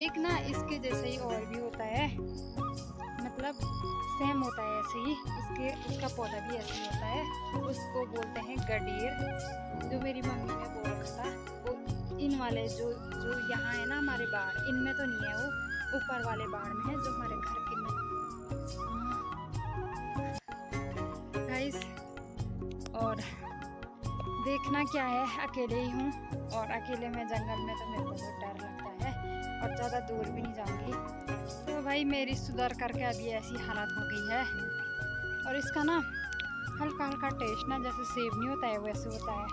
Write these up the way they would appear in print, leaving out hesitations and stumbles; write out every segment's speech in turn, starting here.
एक ना इसके जैसे ही और भी होता है, मतलब सेम होता है ऐसे ही। उसका पौधा भी ऐसे ही होता है। उसको बोलते हैं गडीर। जो मेरी मम्मी ने बोल रखा था वो इन वाले जो जो यहाँ है ना हमारे बाड़, इनमें तो नहीं है, वो ऊपर वाले बाड़ में है जो हमारे घर के में। गाइस, और देखना क्या है, अकेले ही हूँ और अकेले में जंगल में तो मेरे को बहुत डर लगता है और ज़्यादा दूर भी नहीं जाऊँगी। तो भाई मेरी सुधर करके अभी ऐसी हालत हो गई है। और इसका ना हल्का हल्का टेस्ट ना जैसे सेब नहीं होता है वैसे होता है।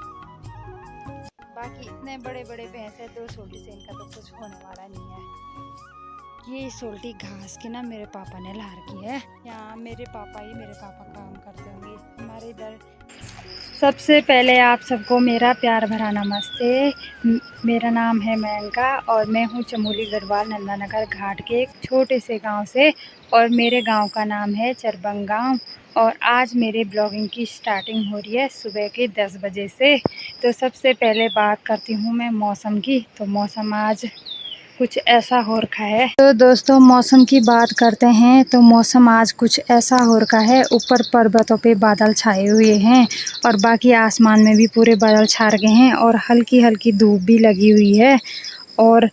बाकी इतने बड़े बड़े भैंस है तो सोल्टी से इनका तो कुछ होने वाला नहीं है। ये सोल्टी घास की ना मेरे पापा ने ला रखी है। यहाँ मेरे पापा काम करते होंगे हमारे इधर। सबसे पहले आप सबको मेरा प्यार भरा नमस्ते। मेरा नाम है मयंका और मैं हूँ चमोली गढ़वाल नंदानगर घाट के एक छोटे से गांव से, और मेरे गांव का नाम है चरबंग गांव। और आज मेरे ब्लॉगिंग की स्टार्टिंग हो रही है सुबह के 10 बजे से। तो सबसे पहले बात करती हूँ मैं मौसम की। तो मौसम आज कुछ ऐसा हो रखा है। तो दोस्तों मौसम की बात करते हैं तो मौसम आज कुछ ऐसा हो रखा है। ऊपर पर्वतों पे बादल छाए हुए हैं और बाकी आसमान में भी पूरे बादल छा गए हैं और हल्की हल्की धूप भी लगी हुई है। और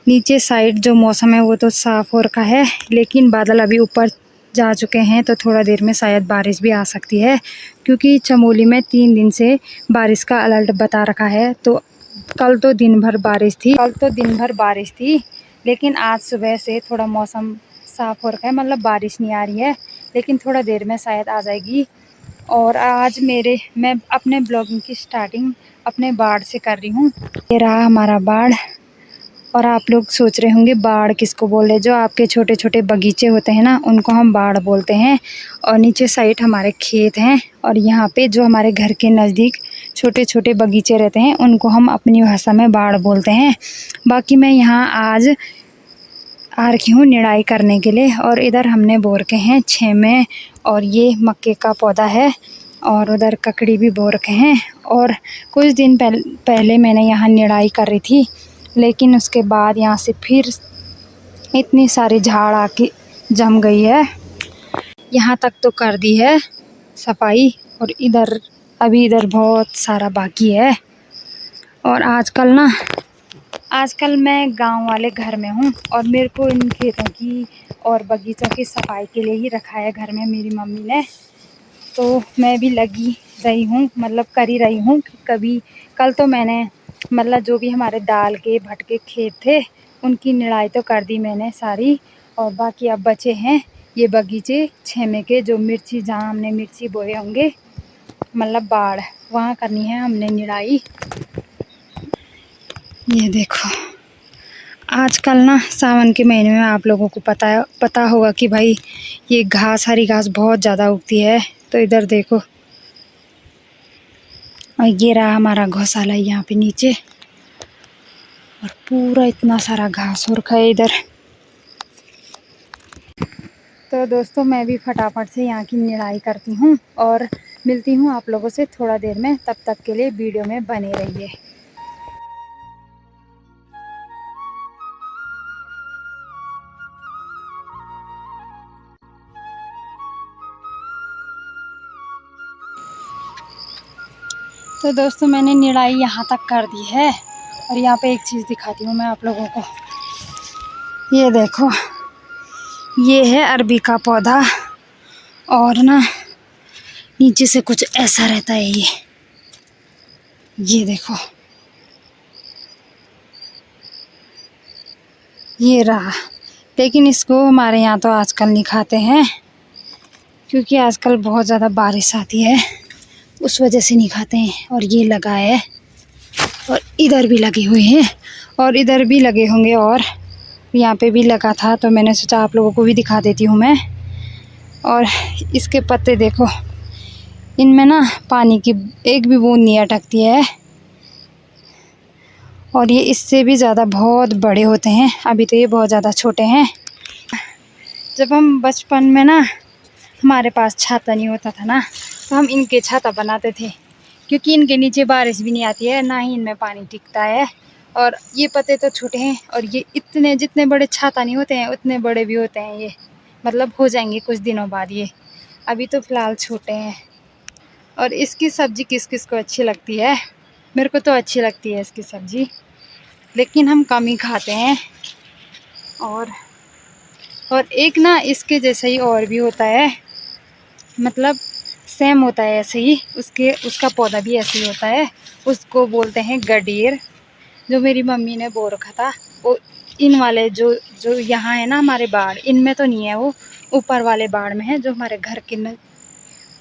नीचे साइड जो मौसम है वो तो साफ हो रखा है, लेकिन बादल अभी ऊपर जा चुके हैं तो थोड़ा देर में शायद बारिश भी आ सकती है, क्योंकि चमोली में 3 दिन से बारिश का अलर्ट बता रखा है। तो कल तो दिन भर बारिश थी, लेकिन आज सुबह से थोड़ा मौसम साफ हो रखा है, मतलब बारिश नहीं आ रही है, लेकिन थोड़ा देर में शायद आ जाएगी। और आज मैं अपने ब्लॉगिंग की स्टार्टिंग अपने बाड़ से कर रही हूँ। ये रहा हमारा बाड़। और आप लोग सोच रहे होंगे बाड़ किसको बोल रहे, जो आपके छोटे छोटे बगीचे होते हैं ना उनको हम बाड़ बोलते हैं। और नीचे साइड हमारे खेत हैं और यहाँ पे जो हमारे घर के नज़दीक छोटे छोटे बगीचे रहते हैं उनको हम अपनी भाषा में बाड़ बोलते हैं। बाकी मैं यहाँ आज आ रखी हूँ निराई करने के लिए। और इधर हमने बो रखे हैं छेमे और ये मक्के का पौधा है और उधर ककड़ी भी बो रखे हैं। और कुछ दिन पहले मैंने यहाँ निराई कर रही थी, लेकिन उसके बाद यहाँ से फिर इतनी सारी झाड़ आके जम गई है। यहाँ तक तो कर दी है सफाई और अभी इधर बहुत सारा बाकी है। और आजकल मैं गांव वाले घर में हूँ और मेरे को इन खेतों की और बगीचों की सफाई के लिए ही रखा है घर में मेरी मम्मी ने। तो मैं भी लगी रही हूँ, मतलब कर ही रही हूँ। कल तो मैंने मतलब जो भी हमारे दाल के भटके खेत थे उनकी निराई तो कर दी मैंने सारी। और बाकी अब बचे हैं ये बगीचे छेमे के, जो मिर्ची जहाँ हमने मिर्ची बोए होंगे, मतलब बाड़ वहाँ करनी है हमने निराई। ये देखो आजकल ना सावन के महीने में आप लोगों को पता होगा कि भाई ये हरी घास बहुत ज़्यादा उगती है। तो इधर देखो, और ये रहा हमारा गौशाला यहाँ पे नीचे, और पूरा इतना सारा घास हो रखा है इधर। तो दोस्तों मैं भी फटाफट से यहाँ की निराई करती हूँ और मिलती हूँ आप लोगों से थोड़ा देर में। तब तक के लिए वीडियो में बने रहिए। तो दोस्तों मैंने निराई यहाँ तक कर दी है और यहाँ पे एक चीज़ दिखाती हूँ मैं आप लोगों को। ये देखो, ये है अरबी का पौधा और ना नीचे से कुछ ऐसा रहता है ये देखो, ये रहा। लेकिन इसको हमारे यहाँ तो आजकल नहीं खाते हैं, क्योंकि आजकल बहुत ज़्यादा बारिश आती है, उस वजह से नहीं खाते हैं। और ये लगा है और इधर भी लगे हुए हैं और इधर भी लगे होंगे और यहाँ पे भी लगा था, तो मैंने सोचा आप लोगों को भी दिखा देती हूँ मैं। और इसके पत्ते देखो, इनमें ना पानी की एक भी बूंद नहीं अटकती है और ये इससे भी ज़्यादा बहुत बड़े होते हैं। अभी तो ये बहुत ज़्यादा छोटे हैं। जब हम बचपन में ना हमारे पास छाता नहीं होता था ना, तो हम इनके छाता बनाते थे, क्योंकि इनके नीचे बारिश भी नहीं आती है, ना ही इनमें पानी टिकता है और ये पत्ते तो छोटे हैं और ये इतने जितने बड़े छाता नहीं होते हैं उतने बड़े भी होते हैं ये, मतलब हो जाएंगे कुछ दिनों बाद ये, अभी तो फ़िलहाल छोटे हैं। और इसकी सब्ज़ी किस किस को अच्छी लगती है? मेरे को तो अच्छी लगती है इसकी सब्ज़ी, लेकिन हम कम ही खाते हैं। और एक ना इसके जैसा ही और भी होता है, मतलब सेम होता है ऐसे ही, उसका पौधा भी ऐसे ही होता है, उसको बोलते हैं गडीर। जो मेरी मम्मी ने बो रखा था वो इन वाले जो जो यहाँ है ना हमारे बाड़, इनमें तो नहीं है, वो ऊपर वाले बाड़ में है जो हमारे घर के न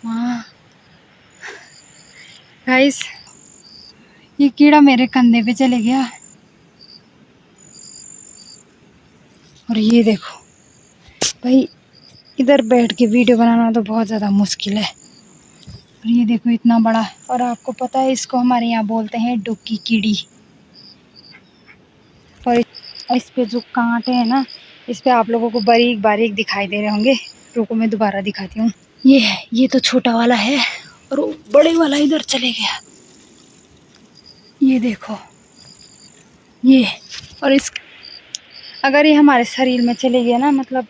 वहाँ। गाइस ये कीड़ा मेरे कंधे पे चले गया, और ये देखो भाई, इधर बैठ के वीडियो बनाना तो बहुत ज़्यादा मुश्किल है। और ये देखो इतना बड़ा है, और आपको पता है इसको हमारे यहाँ बोलते हैं डुक्की कीड़ी। और इस पे जो कांटे हैं ना, इस पे आप लोगों को बारीक बारीक दिखाई दे रहे होंगे। रुको मैं दोबारा दिखाती हूँ। ये है, ये तो छोटा वाला है और वो बड़े वाला इधर चले गया, ये देखो ये। और इस अगर ये हमारे शरीर में चले गया ना, मतलब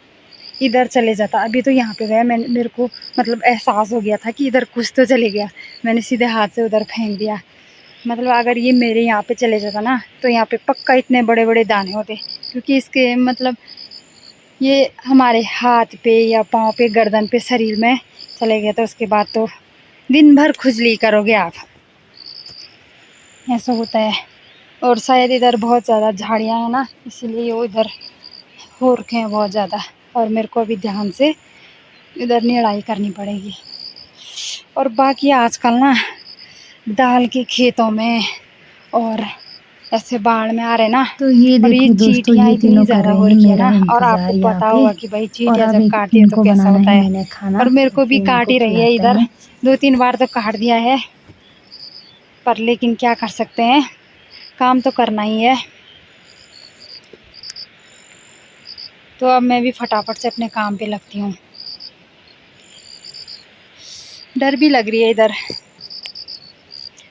इधर चले जाता, अभी तो यहाँ पे गया, मेरे को मतलब एहसास हो गया था कि इधर कुछ तो चले गया, मैंने सीधे हाथ से उधर फेंक दिया। मतलब अगर ये मेरे यहाँ पे चले जाता ना तो यहाँ पे पक्का इतने बड़े बड़े दाने होते, क्योंकि इसके मतलब ये हमारे हाथ पे या पाँव पे गर्दन पे शरीर में चले गया तो उसके बाद तो दिन भर खुजली करोगे आप, ऐसा होता है। और शायद इधर बहुत ज़्यादा झाड़ियाँ हैं ना, इसीलिए वो इधर हो रखे हैं बहुत ज़्यादा, और मेरे को अभी ध्यान से इधर निराई करनी पड़ेगी। और बाकी आजकल ना दाल के खेतों में और ऐसे बाढ़ में आ रहे ना, तो ये और ये देखो दोस्तों, चींटियाँ ये इतनी तीनों कर ज़्यादा रहे हो हैं रखी है मेरा ना, और आपको इंतजार यहाँ पता पे। होगा कि भाई और चींटियाँ अब जब काटती है तो इनको कैसा बनाना होता है है। मैंने खाना, और मेरे तो को भी फिर काट इनको ही रही है खिलाते इधर, हैं। 2-3 बार तो काट दिया है, पर लेकिन क्या कर सकते हैं, काम तो करना ही है। तो अब मैं भी फटाफट से अपने काम पे लगती हूँ। डर भी लग रही है इधर,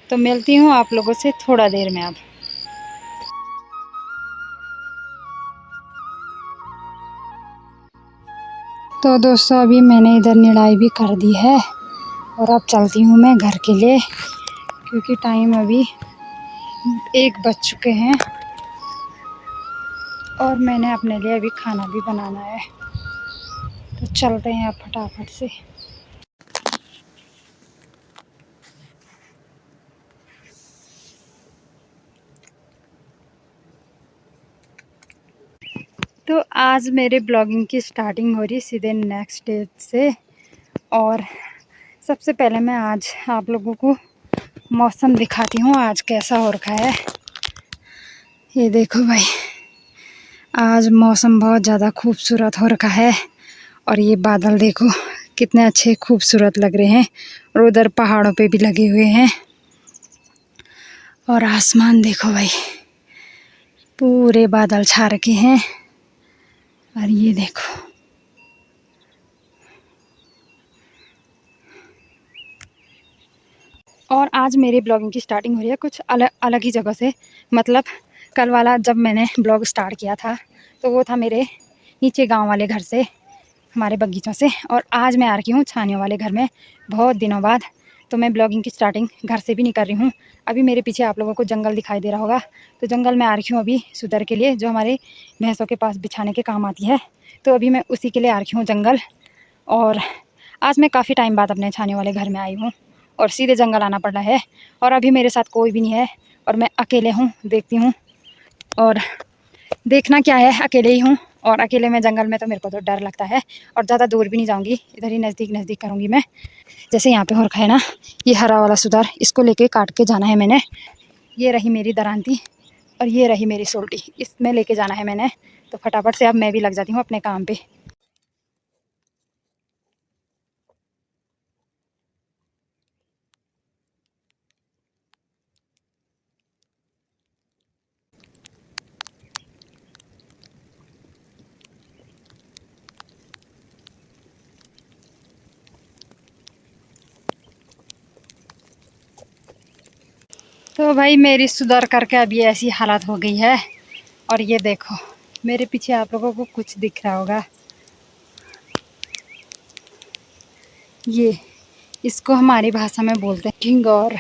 तो मिलती हूँ आप लोगों से थोड़ा देर में अब। तो दोस्तों अभी मैंने इधर निराई भी कर दी है, और अब चलती हूँ मैं घर के लिए, क्योंकि टाइम अभी 1 बज चुके हैं और मैंने अपने लिए अभी खाना भी बनाना है। तो चलते हैं अब फटाफट से। तो आज मेरे ब्लॉगिंग की स्टार्टिंग हो रही सीधे नेक्स्ट डे से, और सबसे पहले मैं आज आप लोगों को मौसम दिखाती हूँ आज कैसा हो रखा है। ये देखो भाई, आज मौसम बहुत ज़्यादा खूबसूरत हो रखा है, और ये बादल देखो कितने अच्छे खूबसूरत लग रहे हैं, और उधर पहाड़ों पे भी लगे हुए हैं। और आसमान देखो भाई, पूरे बादल छा रखे हैं, और ये देखो और आज मेरी ब्लॉगिंग की स्टार्टिंग हो रही है कुछ अलग अलग ही जगह से। मतलब कल वाला जब मैंने ब्लॉग स्टार्ट किया था तो वो था मेरे नीचे गांव वाले घर से, हमारे बगीचों से, और आज मैं आ रही हूँ छानियों वाले घर में बहुत दिनों बाद। तो मैं ब्लॉगिंग की स्टार्टिंग घर से भी नहीं कर रही हूँ। अभी मेरे पीछे आप लोगों को जंगल दिखाई दे रहा होगा, तो जंगल में आ रही हूँ अभी सुधर के लिए, जो हमारे भैंसों के पास बिछाने के काम आती है। तो अभी मैं उसी के लिए आ रही हूँ जंगल, और आज मैं काफ़ी टाइम बाद अपने छाने वाले घर में आई हूँ और सीधे जंगल आना पड़ रहा है। और अभी मेरे साथ कोई भी नहीं है और मैं अकेले हूँ, देखती हूँ। और देखना क्या है, अकेले ही हूँ, और अकेले में जंगल में तो मेरे को तो डर लगता है। और ज़्यादा दूर भी नहीं जाऊँगी, इधर ही नज़दीक नज़दीक करूँगी मैं। जैसे यहाँ पे हो रखा है ना ये हरा वाला सुधार, इसको लेके काट के जाना है मैंने। ये रही मेरी दरांती और ये रही मेरी सोल्टी, इसमें लेके जाना है मैंने। तो फटाफट से अब मैं भी लग जाती हूँ अपने काम पे। तो तो भाई मेरी सुधार करके अभी ऐसी हालत हो गई है। और ये देखो मेरे पीछे आप लोगों को कुछ दिख रहा होगा, ये इसको हमारी भाषा में बोलते हैं ढिंगोर।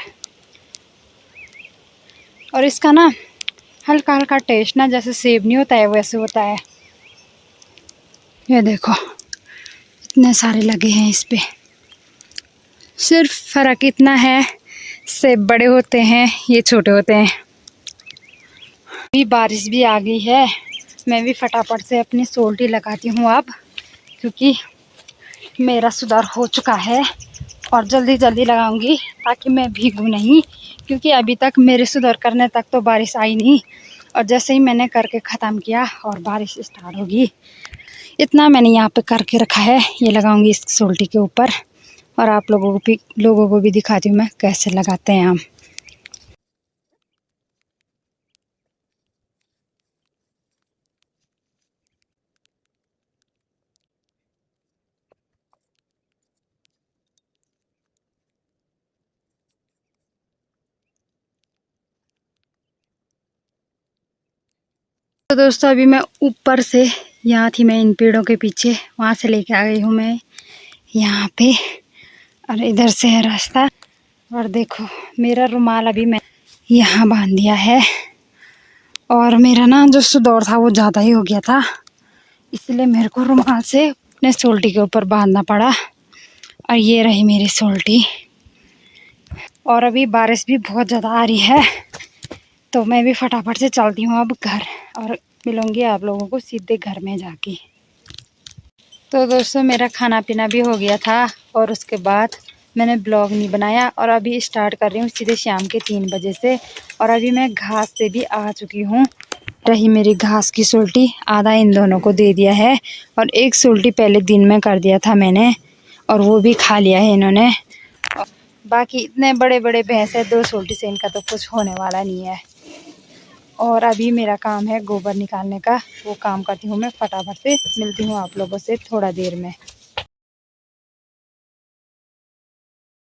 और इसका ना हल्का हल्का टेस्ट ना जैसे सेब नहीं होता है वैसे होता है। ये देखो इतने सारे लगे हैं इस पे। सिर्फ फ़र्क इतना है, सेब बड़े होते हैं, ये छोटे होते हैं। अभी बारिश भी आ गई है, मैं भी फटाफट से अपनी सोल्टी लगाती हूँ अब, क्योंकि मेरा सुधार हो चुका है। और जल्दी जल्दी लगाऊंगी ताकि मैं भीगूँ नहीं, क्योंकि अभी तक मेरे सुधार करने तक तो बारिश आई नहीं। और जैसे ही मैंने करके ख़त्म किया और बारिश स्टार्ट होगी, इतना मैंने यहाँ पे करके रखा है, ये लगाऊंगी इस सोल्टी के ऊपर। और आप लोगों को भी दिखाती हूँ मैं कैसे लगाते हैं हम। तो दोस्तों अभी मैं ऊपर से, यहाँ थी मैं इन पेड़ों के पीछे, वहाँ से लेके आ गई हूँ मैं यहाँ पे। और इधर से है रास्ता। और देखो मेरा रुमाल अभी मैं यहाँ बांध दिया है। और मेरा ना जो सुदौर था वो ज़्यादा ही हो गया था, इसलिए मेरे को रुमाल से अपने सोल्टी के ऊपर बांधना पड़ा। और ये रही मेरी सोल्टी। और अभी बारिश भी बहुत ज़्यादा आ रही है, तो मैं भी फटाफट से चलती हूँ अब घर, और मिलूँगी आप लोगों को सीधे घर में जाके। तो दोस्तों मेरा खाना पीना भी हो गया था, और उसके बाद मैंने ब्लॉग नहीं बनाया, और अभी स्टार्ट कर रही हूँ सीधे शाम के 3 बजे से। और अभी मैं घास से भी आ चुकी हूँ। रही मेरी घास की सोल्टी, आधा इन दोनों को दे दिया है, और एक सोल्टी पहले दिन में कर दिया था मैंने, और वो भी खा लिया है इन्होंने। बाकी इतने बड़े बड़े भैंस है, 2 सोल्टी से इनका तो कुछ होने वाला नहीं है। और अभी मेरा काम है गोबर निकालने का, वो काम करती हूँ मैं फटाफट से। मिलती हूँ आप लोगों से थोड़ा देर में।